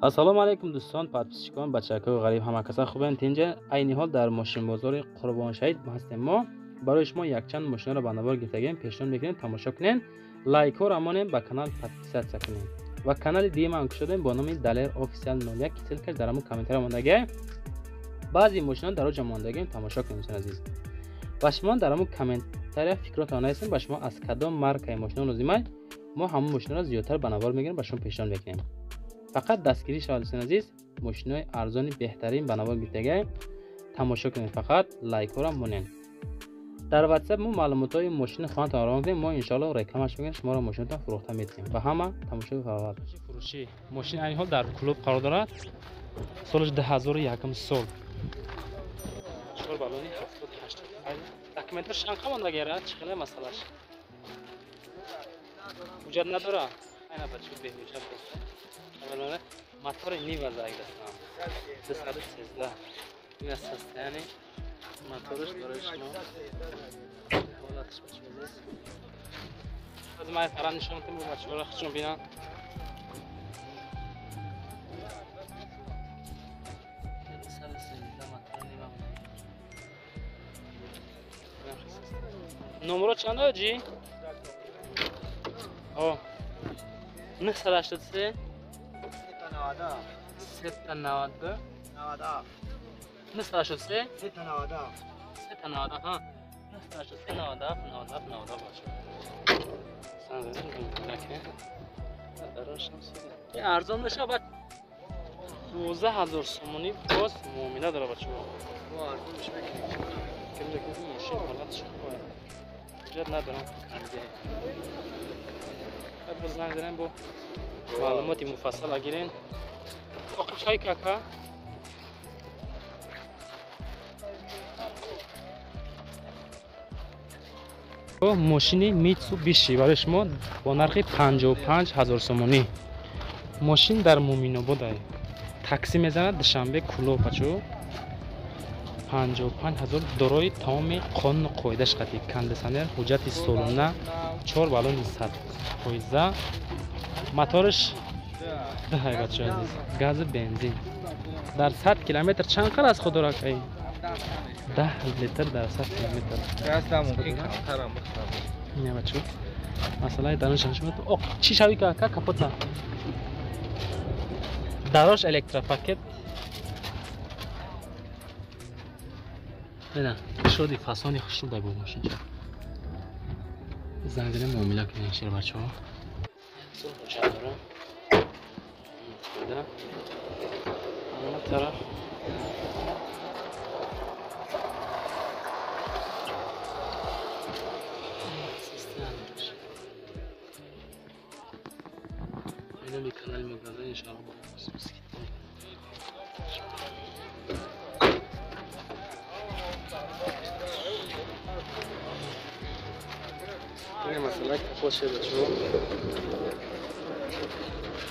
ассалому алайкум дӯстон, подписчикон, бачакаҳои ғариб, ҳама каса хубанд? Инҷа айни ҳол дар мошинбозори Қурбоншаҳид ҳастем. Мо барои шумо якчанд мошинро ба навор гирифтагем, пешниҳод мекунем тамошо кунем, лайкҳо рамонем, ба канал подписатсия кунем ва канали диги ман кушодем бо номи Daler Official 01 ки ссилкаш дар ҳамон комментария мондагӣ. баъзи мошинҳо дар ҷо мондагӣ тамошо кунем дӯстон азиз. ва шумо дар ҳамон комментария фикротон ҳастем ба шумо аз кадом маркаи мошинҳо лозимай, мо ҳамон мошинҳоро зиёдтар ба навор мегирем, ба шумо пешниҳод мекунем. فقط دستگیری شود دوستان عزیز، ماشین‌های ارزانی بهترین به نوار گرفتگی تماشا کنید، فقط لایک ها را مونین. در واتساپ ما معلومات‌های ماشین خودتان را می‌دیم، ما ان شاءالله رکلامش می‌کنیم، شما را ماشینتان فروخته می‌دیم. و همه تماشای فقط فروشی ماشین این حال در کلوب قرار دارد. سالش 2001 سال. چهار بالونی 78. داکیومنتش شانقه مونده گیره، چخیله مسئلهش. وجود نداره. اینا بچه بهوجت است. اولا موتور نیو زاید است. 213. این است یعنی موتورش داره شما. حالتش بچه است. از ما فرام نشون میدم بچه ها خودشون ببینن. نمره چنده جی؟ آه. نه سالش دسته؟ 390. نه سالش دسته؟ 390 ها. نه سالش دسته 90 باشه. سنزه نکنه. دراش نمیشه. ارزان بشه بعد 12000 سومونی باز مومنه داره بچه ها. با ارزانش بکنید. کم بکنید ماشین حالتش خوبه. جد ندارم. باز زنگ زدن با معلوماتی مفصل اگیرین. آخه چای کاکا. ماشین میتسوبیشی برای شما با نرخ 55000 سومونی. ماشین در مومین‌آباد است. تاکسی میزند دوشنبه کلوب بچو. 55000 دارای تمام قانون و قاعده‌اش قطعی کاندیشنر، حجت سالانه، 4 بالون 100 پایزه، موتورش ده بچه عزیز، گاز بنزین. در 100 کیلومتر چند قدر از خود را کی 10 لیتر در 100 کیلومتر گاز ممکن کمتر هم بخورم. نه بچه مسئله دانش شما تو اوه چی شوی که کاپوتا دراش الکترا پاکت نه شدی فاسونی خوشو دای بود ماشین زنگله معامله کنین شیر بچه‌ها سو چادر ده اما طرف اینو می کانال مغازه ان شاء الله این مثلا خوشه بچه‌ها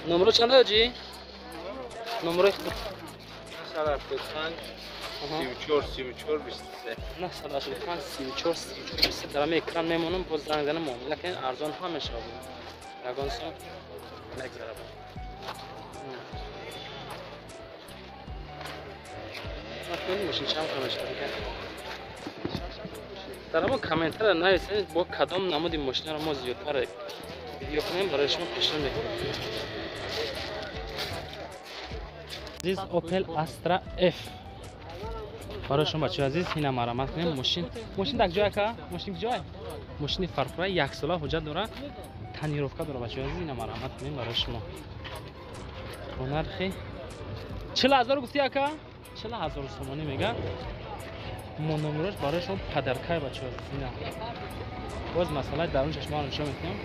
نمره چنده جی نمره 375 34 23 نه 375 34 23 دارم اکران میمونم باز زنگ زنم لکن ارزان همیشه بود یگان سو نگذره بود نه ماشین چند کمش داره در همون کامنتر نایستید با کدام نمود ماشین رو ما زیادتر ویدیو کنیم برای شما پیشنهاد میکنیم. عزیز اوپل استرا اف برای شما بچه عزیز اینا مرمت کنیم ماشین دک جای که ماشین فرفره یک ساله حجت داره تنیروفکا داره بچه عزیز اینا مرمت کنیم برای شما با نرخی 40000 گفتی اکا 40000 سومانی میگه ما نمرش برای شما پدرکای بچه عزیز اینا باز مسئله درونش ما نشون میدیم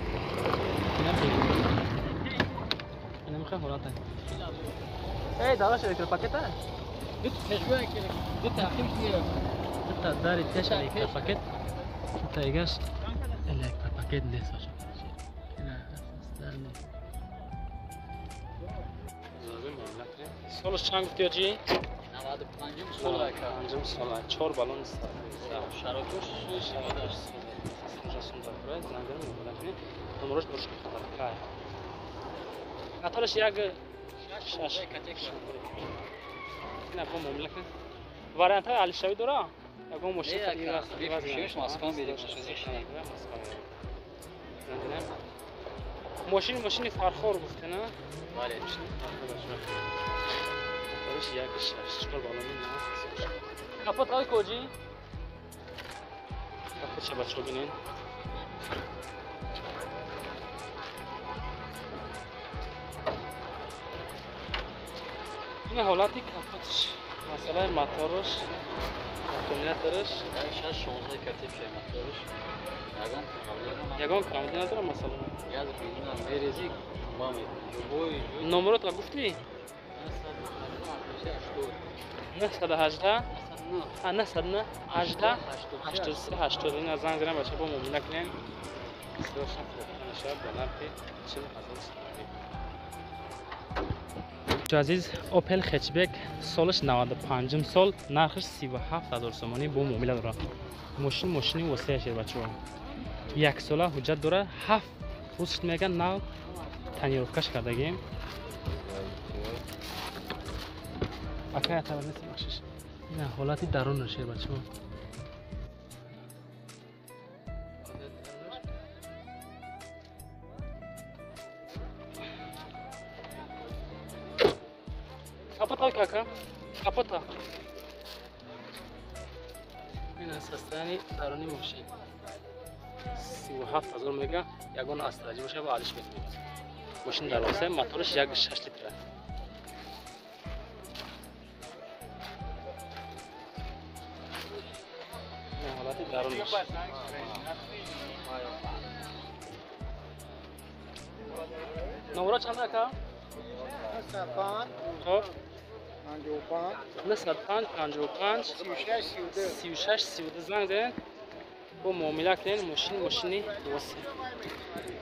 اینا میخوام حالت ای داداش الکترو پاکت دو تا داری تش الکترو پاکت تا ایگاش الکترو پاکت نیست باشه اینا سالش چند گفتی آجی؟ 95 سال 4 بالون است شراکش شراکش رسون داره زنگارم میگه نمرش درش خطر موتورش یک شش نه با مملکت وارانت های علیشوی داره یکم مشکل بفروشیمش ماسکان بیدیم ماشین فرخور گفته نه؟ بله درش یک شش چکار بالا می‌کنه کپوت های کجی کپوت چه بچه‌ها ببینین این حالتی کپوتش مثلا موتورش اکومولاتورش 16 کتیب شه موتورش یگان کامل نداره مثلا یاد بدونم بریزی مامی بوی نمرات گفتی 918 نه 18 83 80 این از زنگ زدم بچه با موبیل نکنین سرشم فروختن شد با نرخ 40,000 عزیز اوپل هچبک سالش 95 سال نرخش 37,000 سومانی با موبیل داره ماشین واسه شه بچه‌ها یک ساله حجت داره 7 روزش میگن نو تنیروفکش کردگیم اکای اعتبار نیست بخشش این حالتی درونشه بچه‌ها کپوتا کاکا کپوتا این اساسانی درونی ماشین 37,000 میگه یگان استراجی باشه با علیش میتونید ماشین در واسه موتورش 6 لیتره نه حالتی درون باشه نمره چند که؟ 55 36 زنگ زدن با معامله کردن ماشینی واسه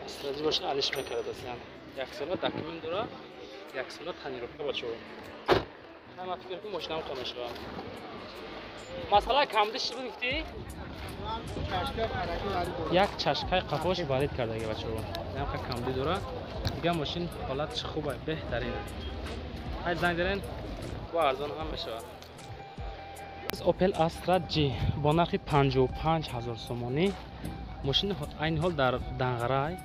استراتژی باشه علیش میکرد اصلا یک سال دکمنت داره یک سال تنیروفکا باشه هم فکر کنم ماشینم کامل شده مسئله کمدش چی گفتی یک چشکای قفاش وارد کرده دیگه بچه‌ها هم که کمدی داره دیگه ماشین حالتش خوبه بهترینه های زنگ دارن با ارزان هم میشه اوپل استرا جی با نرخ 55,000 سومانی ماشین این حال در دنغرای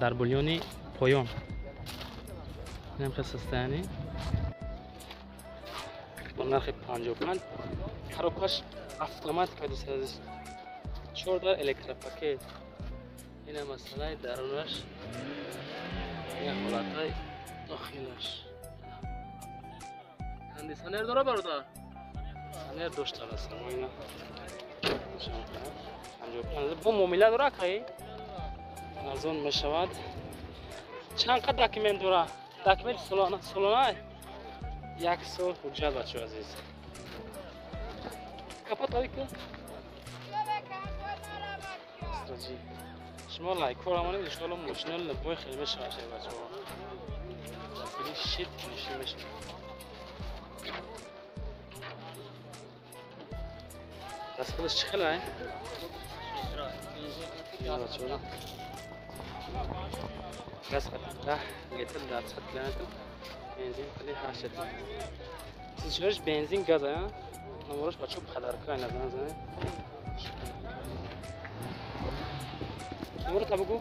در بولیون پایان اینم خیلی سسته‌ای با نرخ 55 حرکتش اتوماتیک است 14 الکتروپاکت این مسئله درونش این حالتای داخلش کندیشنر داره برادر سنر داشته است اینا با معامله داره که ارزان میشود چند قد دکمنت داره دکمنت سالانه یک سال حجت بچه عزیز کپوت هایی که استراجی شما لایک کنید ان شاء الله ماشین لبای خیلی بشه بچه‌ها خیلی شیت نشین میشه دست خودش چه خیلی یا بچه‌ها دست خودش لیتر در سطح لعنت بنزین خیلی هاشت سیچورش بنزین گازه نمورش بچه‌ها بخدر کنه نزنه نمره تا بگو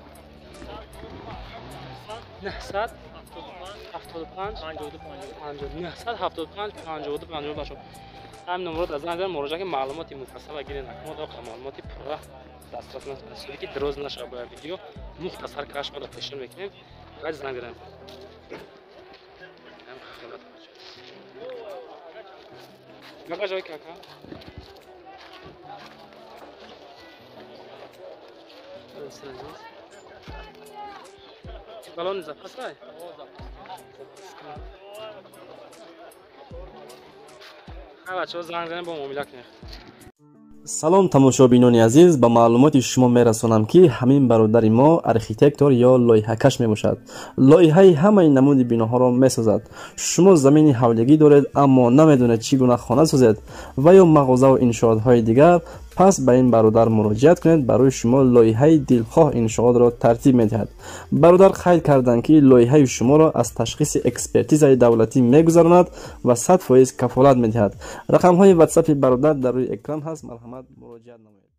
975 باشو هم نمرات از نظر مراجعه معلوماتی مفصل گیرین اکمال و معلوماتی پره دسترس نشه که دروز نشه با ویدیو مختصر کاش ما تشریح میکنیم باید زنگ بزنیم هم خدمت باشه مگه جای کاکا بالون زفاس های بچه‌ها زنگ زدن با موبیل کنید سلام تماشابینان عزیز با معلومات شما میرسانم که همین برادر ما ارکیتکتور یا لایحه‌کش میباشد لایحه همه نمود بناها را میسازد شما زمین حولگی دارید اما نمیدونید چی گونه خانه سازید و یا مغازه و انشاءات های دیگر پس به این برادر مراجعت کنید، برای شما لایحه دلخواه انشاءات را ترتیب می‌دهد. برادر قید کردند که لایحه شما را از تشخیص اکسپرتیز دولتی می‌گذراند و 100% کفالت می‌دهد. رقم های واتساپ برادر در روی اکران هست، مرحمت مراجعت نمایید.